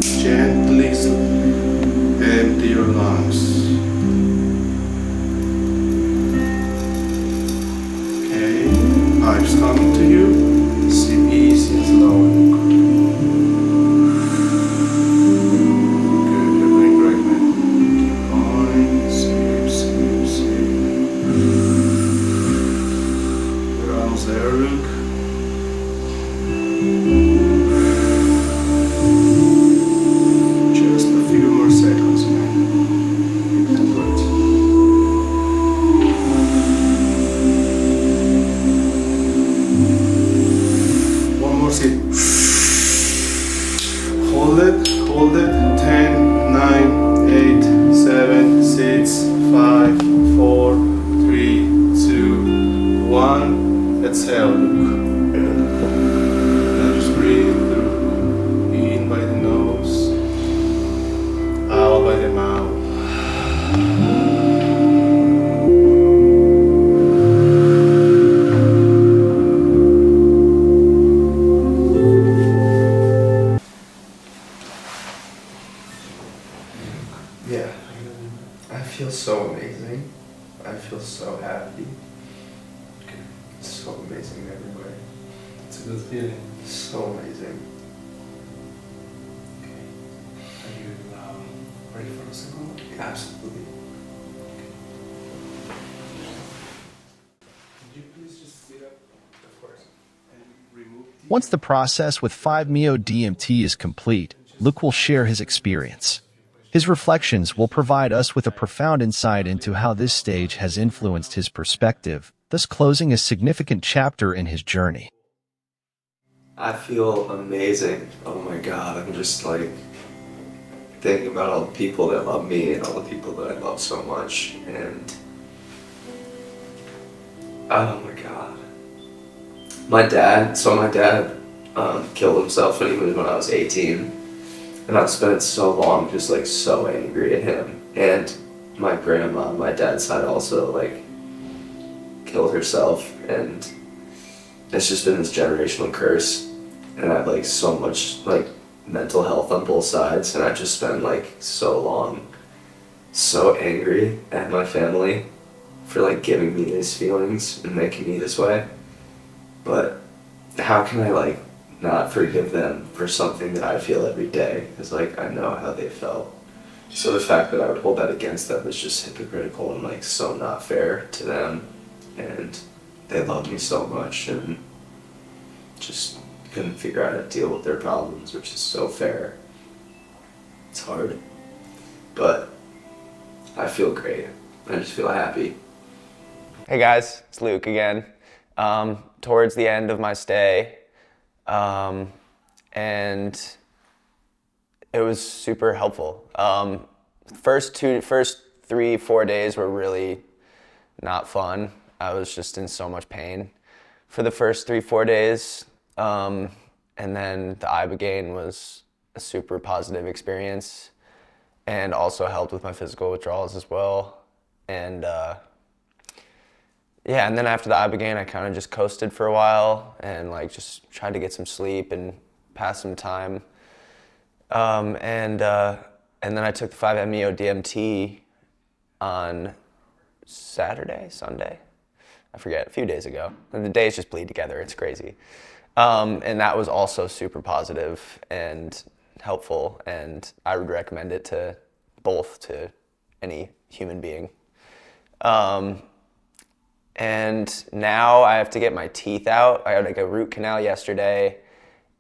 Gently empty your lungs. Okay, pipes coming to you. Sip easy and slow. Good, you're doing great, man. Keep going. Sip, sip, sip. Your arms there, look. Just a few more seconds, man. You can do it. One more sip. Hold it, hold it. 10, 9, 8, 7, 6, 5, 4, 3, 2, 1. Exhale, look. Now just breathe through. In by the nose. Out by the mouth. Yeah, I feel so amazing. I feel so happy. It's so amazing in every way. It's a good feeling. So amazing. Are you ready for the second one? Absolutely. Could you please just sit up? Of course. And remove the... Once the process with 5-MeO-DMT is complete, Luke will share his experience. His reflections will provide us with a profound insight into how this stage has influenced his perspective, thus closing a significant chapter in his journey. I feel amazing. Oh my God, I'm just like thinking about all the people that love me and all the people that I love so much. And oh my God. My dad killed himself when I was 18. And I've spent so long just like so angry at him. And my grandma on my dad's side also like killed herself, and it's just been this generational curse. And I have like so much like mental health on both sides, and I've just spent like so long so angry at my family for like giving me these feelings and making me this way. But how can I like not forgive them for something that I feel every day? Because like I know how they felt. So the fact that I would hold that against them is just hypocritical and like so not fair to them. And they love me so much and just couldn't figure out how to deal with their problems, which is so fair. It's hard. But I feel great. I just feel happy. Hey guys, it's Luke again. Towards the end of my stay, and it was super helpful. First 3-4 days were really not fun. I was just in so much pain for the first 3-4 days. And then the Ibogaine was a super positive experience and also helped with my physical withdrawals as well. And yeah, and then after the Ibogaine, I kind of just coasted for a while and like just tried to get some sleep and pass some time. And then I took the 5-MeO-DMT on Sunday, I forget, a few days ago. And the days just bleed together, it's crazy. And that was also super positive and helpful, and I would recommend it to any human being. And now I have to get my teeth out. I had like a root canal yesterday,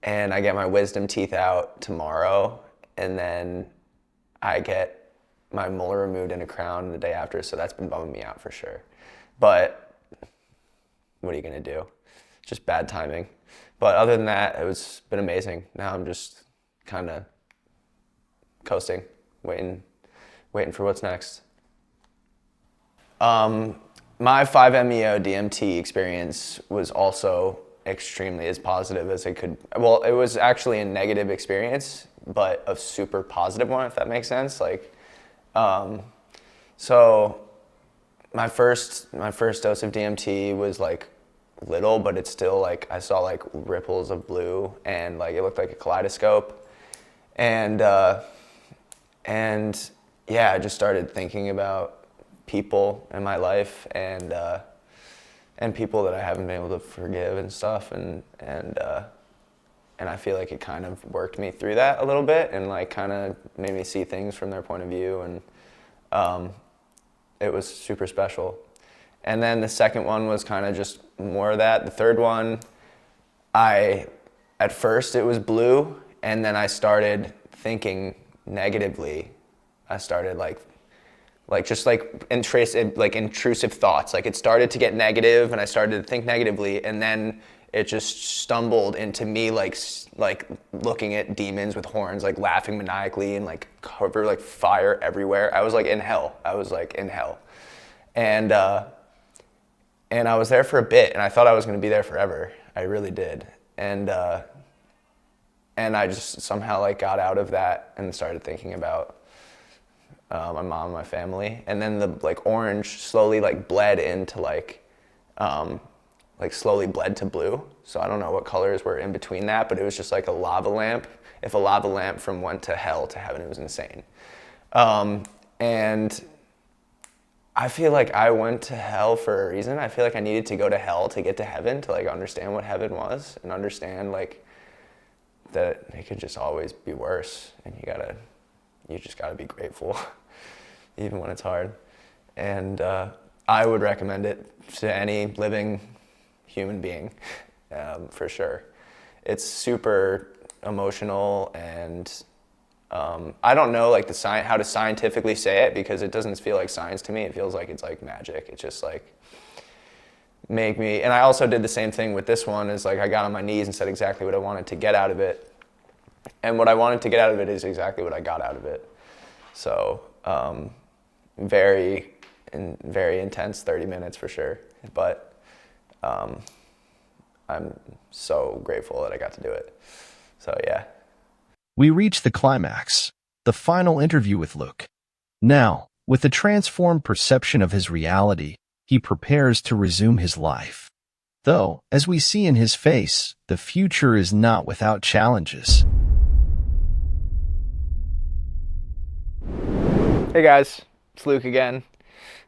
and I get my wisdom teeth out tomorrow, and then I get my molar removed and a crown the day after, so that's been bumming me out for sure. But what are you gonna do? Just bad timing. But other than that, it's been amazing. Now I'm just kind of coasting, waiting for what's next. My 5-MeO-DMT experience was also extremely as positive as it could. Well, it was actually a negative experience, but a super positive one, if that makes sense. Like, so my first dose of DMT was like little, but it's still like I saw like ripples of blue, and like it looked like a kaleidoscope. And yeah, I just started thinking about people in my life and people that I haven't been able to forgive and stuff, and I feel like it kind of worked me through that a little bit, and like kind of made me see things from their point of view, and it was super special. And then the second one was kind of just more of that. The third one, at first it was blue, and then I started thinking negatively. I started like intrusive thoughts. Like it started to get negative, and I started to think negatively, and then it just stumbled into me like looking at demons with horns, like laughing maniacally, and like cover like fire everywhere. I was like in hell. And I was there for a bit, and I thought I was going to be there forever. I really did. And I just somehow like got out of that and started thinking about my mom and my family. And then the like orange slowly like bled into slowly bled to blue. So I don't know what colors were in between that, but it was just like a lava lamp. If a lava lamp from went to hell to heaven, it was insane. And I feel like I went to hell for a reason. I feel like I needed to go to hell to get to heaven, to like understand what heaven was and understand like that it could just always be worse, and you just gotta be grateful even when it's hard. And I would recommend it to any living human being, for sure. It's super emotional, and I don't know like how to scientifically say it, because it doesn't feel like science to me. It feels like it's like magic. It's just like make me. And I also did the same thing with this one. Is like I got on my knees and said exactly what I wanted to get out of it, and what I wanted to get out of it is exactly what I got out of it. So very intense 30 minutes for sure, but I'm so grateful that I got to do it. So yeah. We reach the climax, the final interview with Luke. Now, with a transformed perception of his reality, he prepares to resume his life. Though, as we see in his face, the future is not without challenges. Hey guys, it's Luke again.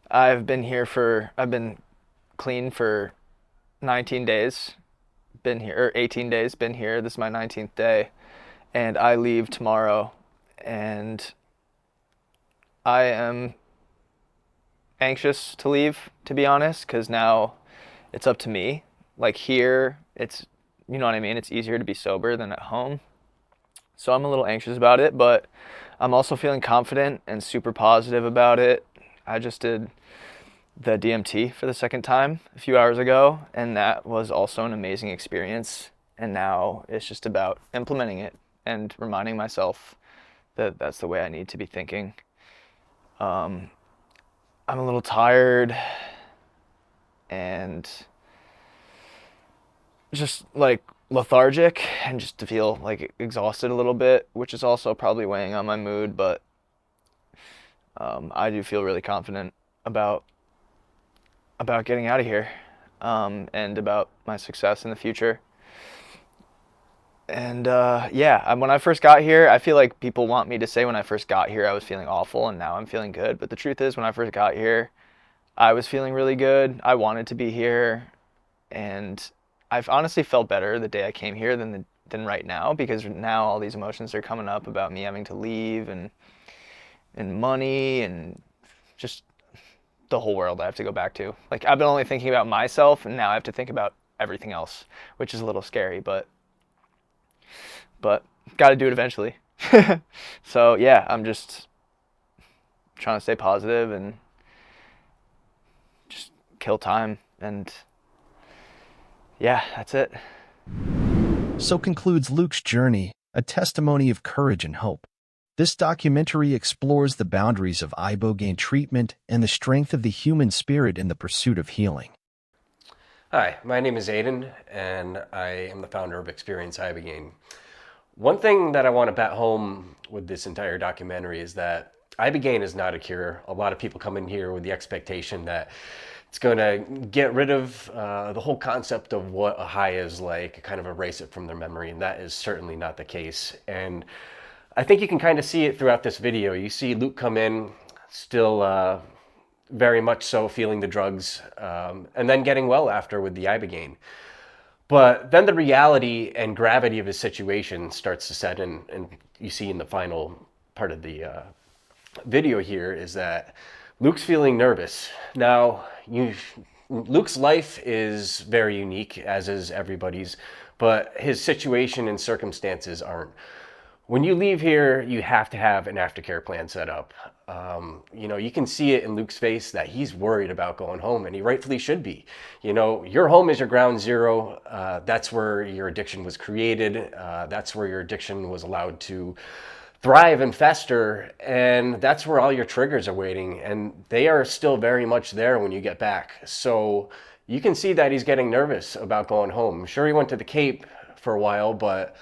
I've been clean for 19 days. Been here, or 18 days, been here. This is my 19th day. And I leave tomorrow, and I am anxious to leave, to be honest, because now it's up to me. Like here, it's, you know what I mean? It's easier to be sober than at home. So I'm a little anxious about it, but I'm also feeling confident and super positive about it. I just did the DMT for the second time a few hours ago, and that was also an amazing experience. And now it's just about implementing it and reminding myself that that's the way I need to be thinking. I'm a little tired and just like lethargic, and just to feel like exhausted a little bit, which is also probably weighing on my mood, but I do feel really confident about getting out of here, and about my success in the future. And yeah, when I first got here, I feel like people want me to say when I first got here I was feeling awful, and now I'm feeling good. But the truth is, when I first got here, I was feeling really good. I wanted to be here, and I've honestly felt better the day I came here than right now, because now all these emotions are coming up about me having to leave, and money, and just the whole world I have to go back to. Like, I've been only thinking about myself, and now I have to think about everything else, which is a little scary, but got to do it eventually. So yeah, I'm just trying to stay positive and just kill time, and yeah, that's it. So concludes Luke's journey, a testimony of courage and hope. This documentary explores the boundaries of ibogaine treatment and the strength of the human spirit in the pursuit of healing. Hi, my name is Aiden, and I am the founder of Experience Ibogaine. One thing that I want to bat home with this entire documentary is that Ibogaine is not a cure. A lot of people come in here with the expectation that it's going to get rid of the whole concept of what a high is like, kind of erase it from their memory, and that is certainly not the case. And I think you can kind of see it throughout this video. You see Luke come in, still very much so feeling the drugs, and then getting well after with the Ibogaine. But then the reality and gravity of his situation starts to set in, and you see in the final part of the video here is that Luke's feeling nervous. Now, Luke's life is very unique, as is everybody's, but his situation and circumstances aren't. When you leave here, you have to have an aftercare plan set up. You know, you can see it in Luke's face that he's worried about going home, and he rightfully should be. You know, your home is your ground zero. That's where your addiction was created. That's where your addiction was allowed to thrive and fester, and that's where all your triggers are waiting, and they are still very much there when you get back. So you can see that he's getting nervous about going home. Sure, he went to the Cape for a while, but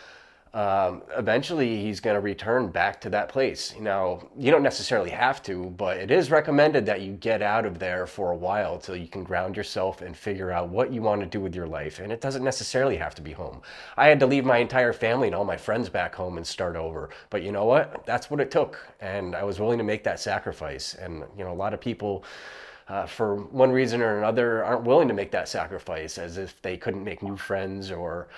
eventually he's going to return back to that place. Now, you don't necessarily have to, but it is recommended that you get out of there for a while till you can ground yourself and figure out what you want to do with your life. And it doesn't necessarily have to be home. I had to leave my entire family and all my friends back home and start over. But you know what? That's what it took. And I was willing to make that sacrifice. And, you know, a lot of people, for one reason or another, aren't willing to make that sacrifice, as if they couldn't make new friends, or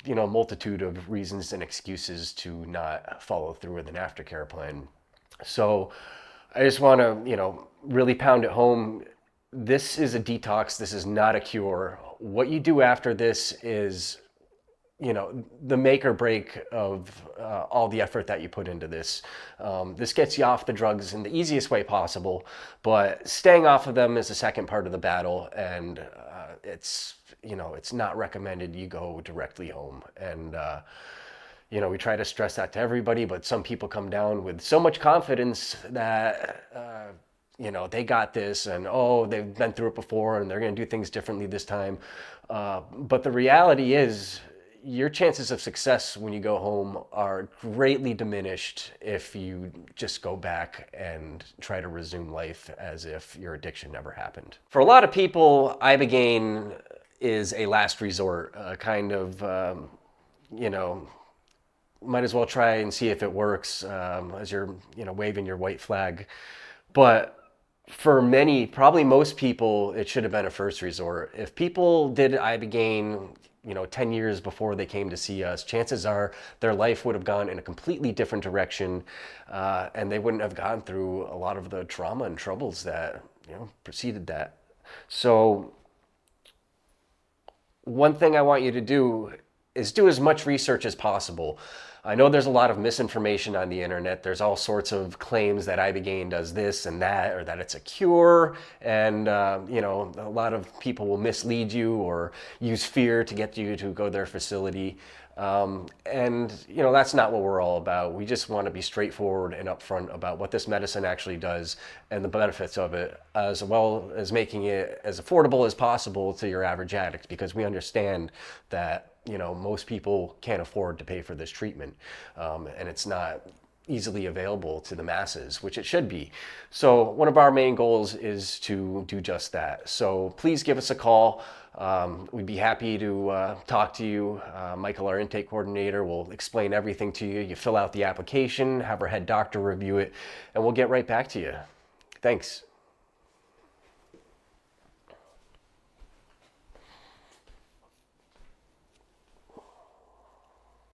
you know, a multitude of reasons and excuses to not follow through with an aftercare plan. So I just want to, you know, really pound it home. This is a detox. This is not a cure. What you do after this is, you know, the make or break of all the effort that you put into this. This gets you off the drugs in the easiest way possible, but staying off of them is the second part of the battle, and it's, you know, it's not recommended you go directly home. And you know, we try to stress that to everybody, but some people come down with so much confidence that you know, they got this, and oh, they've been through it before and they're going to do things differently this time. But the reality is, your chances of success when you go home are greatly diminished if you just go back and try to resume life as if your addiction never happened. For a lot of people, Ibogaine is a last resort, kind of, you know, might as well try and see if it works as you're, you know, waving your white flag. But for many, probably most people, it should have been a first resort. If people did Ibogaine, you know, 10 years before they came to see us, chances are their life would have gone in a completely different direction, and they wouldn't have gone through a lot of the trauma and troubles that, you know, preceded that. So one thing I want you to do is do as much research as possible. I know there's a lot of misinformation on the internet. There's all sorts of claims that Ibogaine does this and that, or that it's a cure. And, you know, a lot of people will mislead you or use fear to get you to go to their facility. And, you know, that's not what we're all about. We just want to be straightforward and upfront about what this medicine actually does and the benefits of it, as well as making it as affordable as possible to your average addict, because we understand that, you know, most people can't afford to pay for this treatment, and it's not easily available to the masses, which it should be. So one of our main goals is to do just that. So please give us a call. We'd be happy to talk to you. Michael, our intake coordinator, will explain everything to you. You fill out the application, have our head doctor review it, and we'll get right back to you. Thanks.